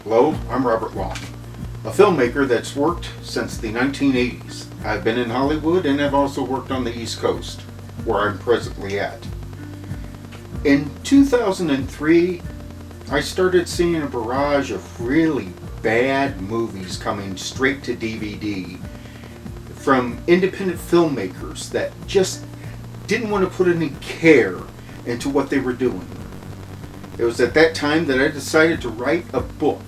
Hello, I'm Robert Long, a filmmaker that's worked since the 1980s. I've been in Hollywood and I've also worked on the East Coast, where I'm presently at. In 2003, I started seeing a barrage of really bad movies coming straight to DVD from independent filmmakers that just didn't want to put any care into what they were doing. It was at that time that I decided to write a book.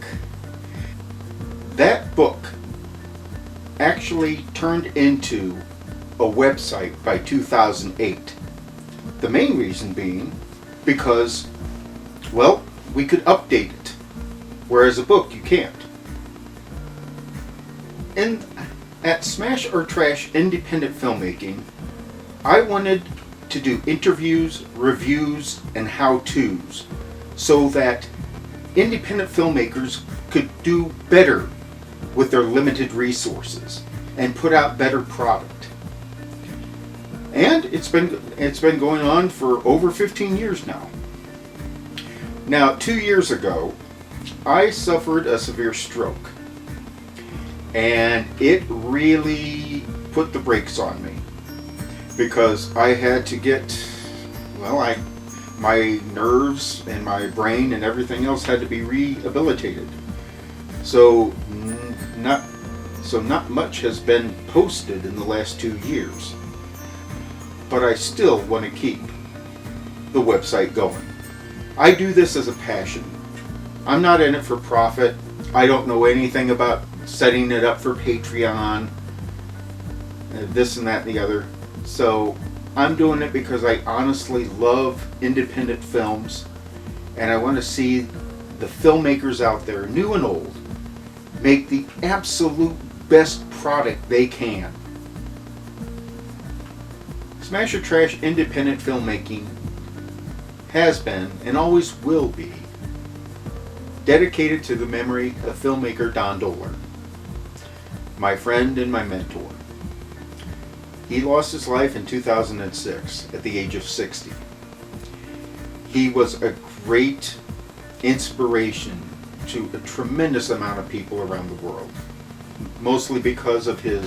That book actually turned into a website by 2008. The main reason being because, well, we could update it, whereas a book you can't. And at Smash or Trash Independent Filmmaking, I wanted to do interviews, reviews, and how-tos so that independent filmmakers could do better with their limited resources and put out better product. And it's been going on for over 15 years now. Now, 2 years ago, I suffered a severe stroke, and it really put the brakes on me because I had to get, my nerves and my brain and everything else had to be rehabilitated. So not much has been posted in the last 2 years, but I still want to keep the website going. I do this as a passion. I'm not in it for profit. I don't know anything about setting it up for Patreon, this and that and the other. So I'm doing it because I honestly love independent films, and I want to see the filmmakers out there, new and old, make the absolute best product they can. Smash or Trash Independent Filmmaking has been and always will be dedicated to the memory of filmmaker Don Dohler, my friend and my mentor. He lost his life in 2006 at the age of 60. He was a great inspiration to a tremendous amount of people around the world, mostly because of his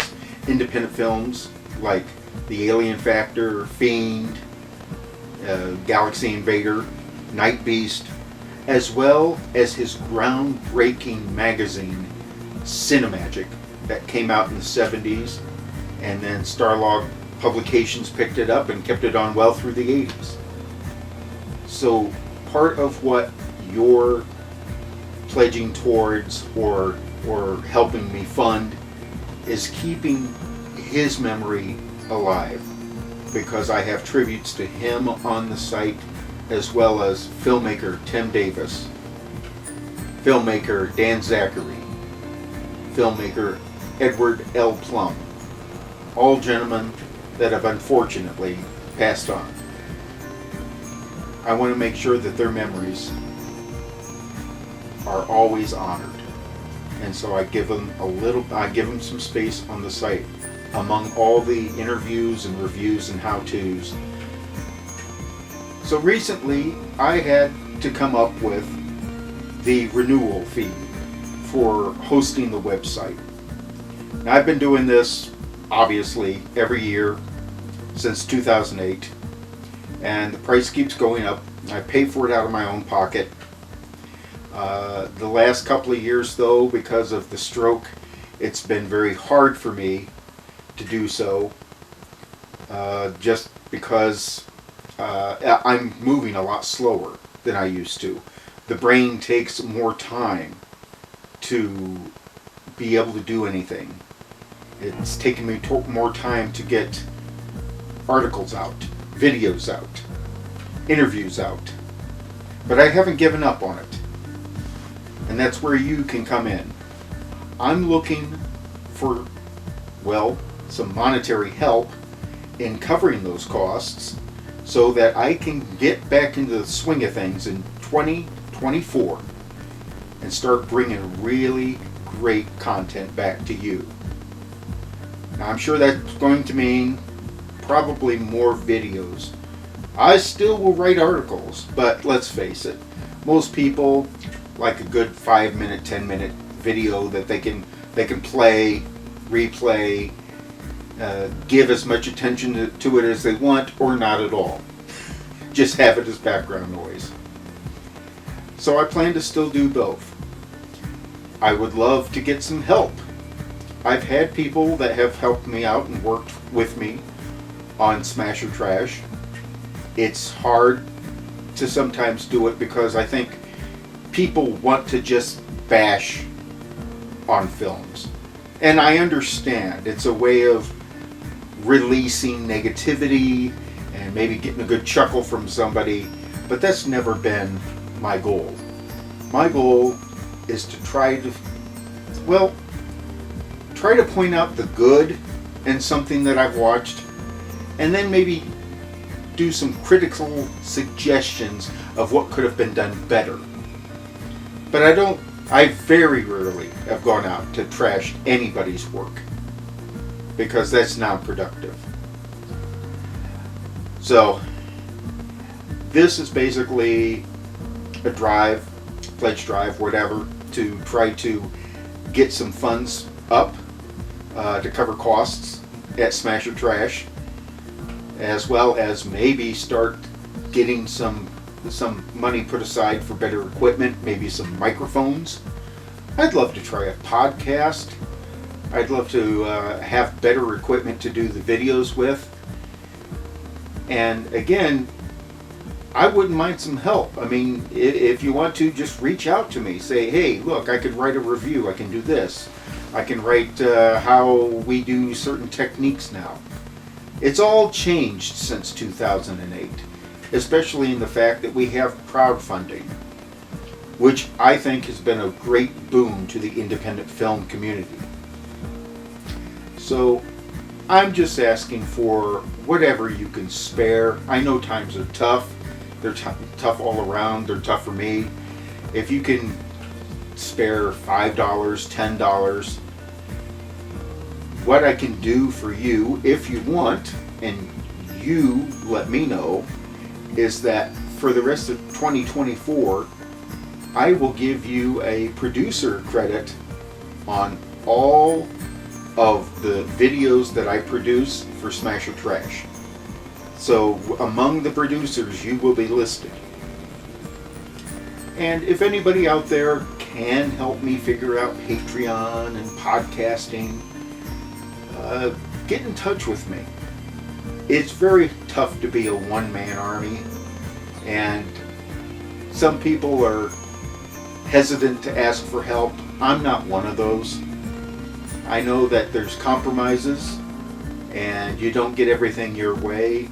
independent films like The Alien Factor, Fiend, Galaxy Invader, Night Beast, as well as his groundbreaking magazine, Cinemagic, that came out in the 70s, and then Starlog Publications picked it up and kept it on well through the 80s. So part of what you're pledging towards or helping me fund is keeping his memory alive, because I have tributes to him on the site, as well as filmmaker Tim Davis, filmmaker Dan Zachary, filmmaker Edward L. Plum, all gentlemen that have unfortunately passed on. I want to make sure that their memories are always honored, and so I give them some space on the site among all the interviews and reviews and how-tos. So recently I had to come up with the renewal fee for hosting the website. Now, I've been doing this obviously every year since 2008, and the price keeps going up. I pay for it out of my own pocket. The last couple of years, though, because of the stroke, it's been very hard for me to do so, just because I'm moving a lot slower than I used to. The brain takes more time to be able to do anything. It's taken me more time to get articles out, videos out, interviews out, but I haven't given up on it. And that's where you can come in. I'm looking for, some monetary help in covering those costs so that I can get back into the swing of things in 2024 and start bringing really great content back to you. Now, I'm sure that's going to mean probably more videos. I still will write articles, but let's face it, most people like a good 5-minute, 10-minute video that they can play, replay, give as much attention to it as they want, or not at all. Just have it as background noise. So I plan to still do both. I would love to get some help. I've had people that have helped me out and worked with me on Smash or Trash. It's hard to sometimes do it because I think people want to just bash on films. And I understand. It's a way of releasing negativity and maybe getting a good chuckle from somebody, but that's never been my goal. My goal is to try to point out the good in something that I've watched, and then maybe do some critical suggestions of what could have been done better. But I very rarely have gone out to trash anybody's work, because that's non-productive. So this is basically a pledge drive, whatever, to try to get some funds up to cover costs at Smash or Trash, as well as maybe start getting some money put aside for better equipment, maybe some microphones. I'd love to try a podcast. I'd love to have better equipment to do the videos with. And again, I wouldn't mind some help. I mean, if you want to, just reach out to me. Say, hey, look, I could write a review. I can do this. I can write how we do certain techniques now. It's all changed since 2008, especially in the fact that we have crowdfunding, which I think has been a great boon to the independent film community. So I'm just asking for whatever you can spare. I know times are tough. They're tough all around. They're tough for me. If you can spare $5, $10, what I can do for you, if you want, and you let me know, is that for the rest of 2024, I will give you a producer credit on all of the videos that I produce for Smash or Trash. So among the producers, you will be listed. And if anybody out there can help me figure out Patreon and podcasting, get in touch with me. It's very tough to be a one-man army, and some people are hesitant to ask for help. I'm not one of those. I know that there's compromises and you don't get everything your way,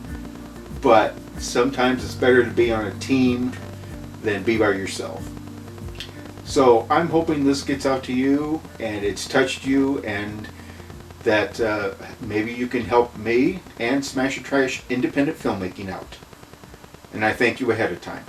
but sometimes it's better to be on a team than be by yourself. So I'm hoping this gets out to you and it's touched you, and that maybe you can help me and Smash or Trash independent filmmaking out. And I thank you ahead of time.